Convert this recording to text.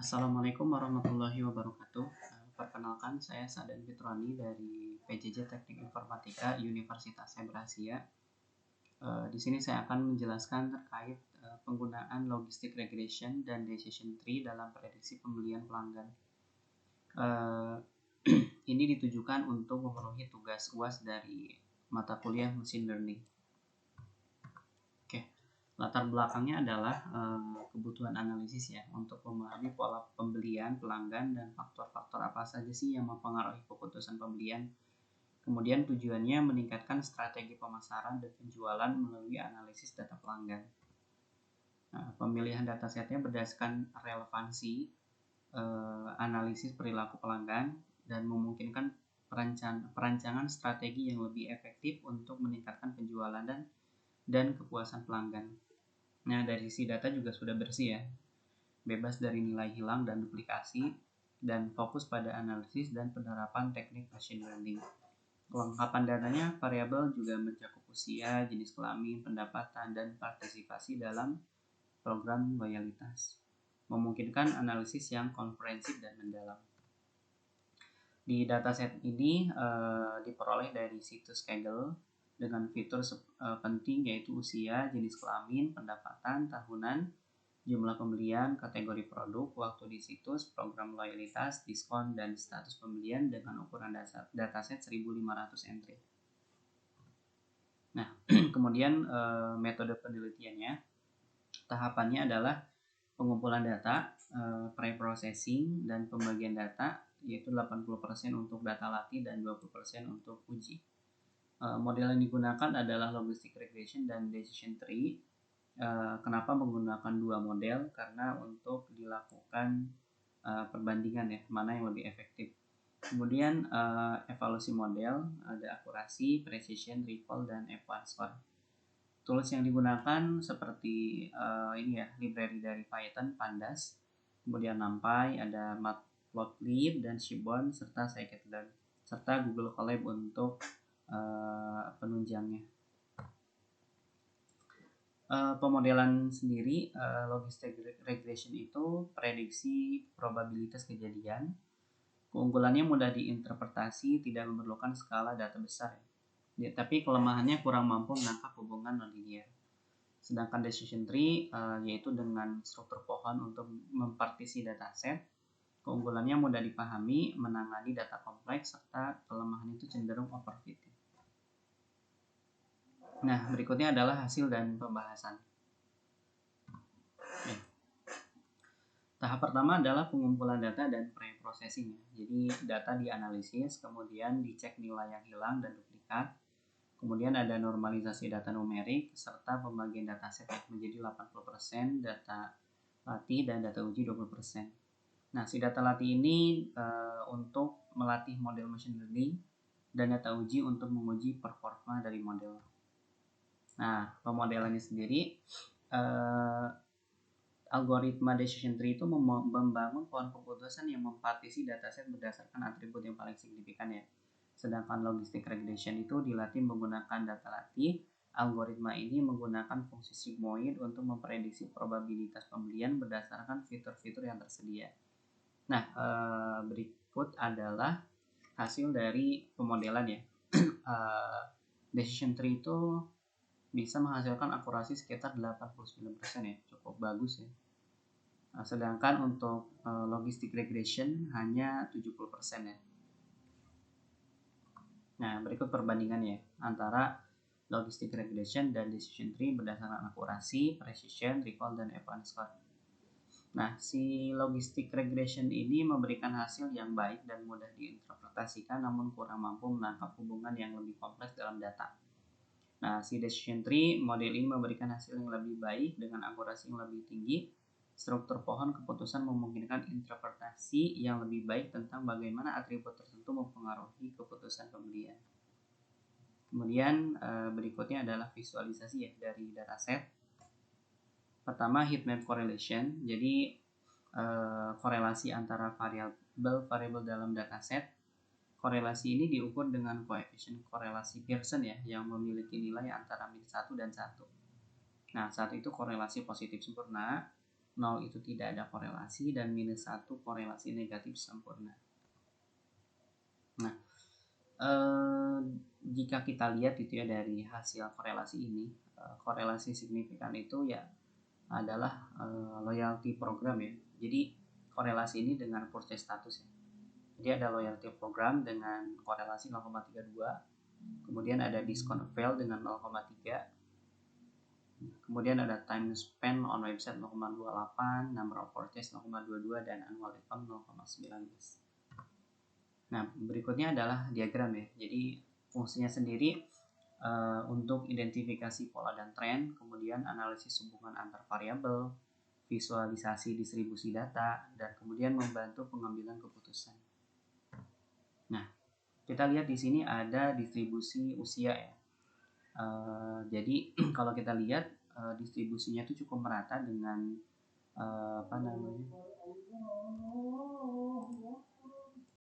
Assalamualaikum warahmatullahi wabarakatuh. Perkenalkan, saya Sadan Fitroni dari PJJ Teknik Informatika Universitas Cyber Asia. Di sini saya akan menjelaskan terkait penggunaan logistic regression dan decision tree dalam prediksi pembelian pelanggan. Ini ditujukan untuk memenuhi tugas UAS dari mata kuliah Machine Learning. Latar belakangnya adalah kebutuhan analisis ya, untuk memahami pola pembelian pelanggan dan faktor-faktor apa saja sih yang mempengaruhi keputusan pembelian. Kemudian tujuannya meningkatkan strategi pemasaran dan penjualan melalui analisis data pelanggan. Pemilihan datasetnya berdasarkan relevansi analisis perilaku pelanggan dan memungkinkan perancangan strategi yang lebih efektif untuk meningkatkan penjualan dan kepuasan pelanggan. Nah, dari sisi data juga sudah bersih ya, bebas dari nilai hilang dan duplikasi, dan fokus pada analisis dan penerapan teknik machine learning. Kelengkapan datanya variabel juga mencakup usia, jenis kelamin, pendapatan, dan partisipasi dalam program loyalitas, memungkinkan analisis yang komprehensif dan mendalam. Di dataset ini diperoleh dari situs Kaggle dengan fitur penting yaitu usia, jenis kelamin, pendapatan, tahunan, jumlah pembelian, kategori produk, waktu di situs, program loyalitas, diskon, dan status pembelian dengan ukuran dataset 1500 entry. Nah, kemudian metode penelitiannya, tahapannya adalah pengumpulan data, pre-processing, dan pembagian data, yaitu 80% untuk data latih dan 20% untuk uji. Model yang digunakan adalah logistic regression dan decision tree. Kenapa menggunakan dua model? Karena untuk dilakukan perbandingan ya, mana yang lebih efektif. Kemudian evaluasi model, ada akurasi, precision, recall, dan F1 score. Tools yang digunakan seperti ini ya, library dari Python, Pandas, kemudian NumPy, ada Matplotlib dan Seaborn, serta Scikit-learn, serta Google Colab untuk penunjangnya. Pemodelan sendiri, logistic regression itu prediksi probabilitas kejadian. Keunggulannya mudah diinterpretasi, tidak memerlukan skala data besar ya, tapi kelemahannya kurang mampu menangkap hubungan nonlinear. Sedangkan decision tree yaitu dengan struktur pohon untuk mempartisi dataset. Keunggulannya mudah dipahami, menangani data kompleks, serta kelemahan itu cenderung overfitting. Nah, berikutnya adalah hasil dan pembahasan. Tahap pertama adalah pengumpulan data dan pre-processing. Jadi data dianalisis, kemudian dicek nilai yang hilang dan duplikat. Kemudian ada normalisasi data numerik, serta pembagian dataset menjadi 80% data latih dan data uji 20%. Nah, si data latih ini untuk melatih model machine learning dan data uji untuk menguji performa dari model. Nah, pemodelannya sendiri, algoritma decision tree itu membangun pohon keputusan yang mempartisi dataset berdasarkan atribut yang paling signifikan ya. Sedangkan logistic regression itu dilatih menggunakan data latih. Algoritma ini menggunakan fungsi sigmoid untuk memprediksi probabilitas pembelian berdasarkan fitur-fitur yang tersedia. Nah, berikut adalah hasil dari pemodelan ya. Decision tree itu bisa menghasilkan akurasi sekitar 89% ya, cukup bagus ya. Sedangkan untuk logistic regression hanya 70% ya. Nah, berikut perbandingannya antara logistic regression dan decision tree berdasarkan akurasi, precision, recall, dan F1 score. Nah, si logistic regression ini memberikan hasil yang baik dan mudah diinterpretasikan, namun kurang mampu menangkap hubungan yang lebih kompleks dalam data. Nah, si decision tree model ini memberikan hasil yang lebih baik dengan akurasi yang lebih tinggi. Struktur pohon keputusan memungkinkan interpretasi yang lebih baik tentang bagaimana atribut tertentu mempengaruhi keputusan pembelian. Kemudian berikutnya adalah visualisasi ya dari dataset. Pertama, heatmap correlation. Jadi korelasi antara variabel dalam dataset. Korelasi ini diukur dengan koefisien korelasi Pearson ya, yang memiliki nilai antara -1 dan 1. Nah, saat itu korelasi positif sempurna. 0 itu tidak ada korelasi, dan minus 1 korelasi negatif sempurna. Nah, jika kita lihat itu ya dari hasil korelasi ini, korelasi signifikan itu ya adalah loyalty program ya. Jadi korelasi ini dengan purchase status ya. Jadi ada loyalty program dengan korelasi 0,32, kemudian ada discount fail dengan 0,3, kemudian ada time spent on website 0,28, number of purchase 0,22, dan annual income 0,19. Nah, berikutnya adalah diagram ya. Jadi fungsinya sendiri untuk identifikasi pola dan tren, kemudian analisis hubungan antar variabel, visualisasi distribusi data, dan kemudian membantu pengambilan keputusan. Nah, kita lihat di sini ada distribusi usia ya. Jadi kalau kita lihat distribusinya itu cukup merata dengan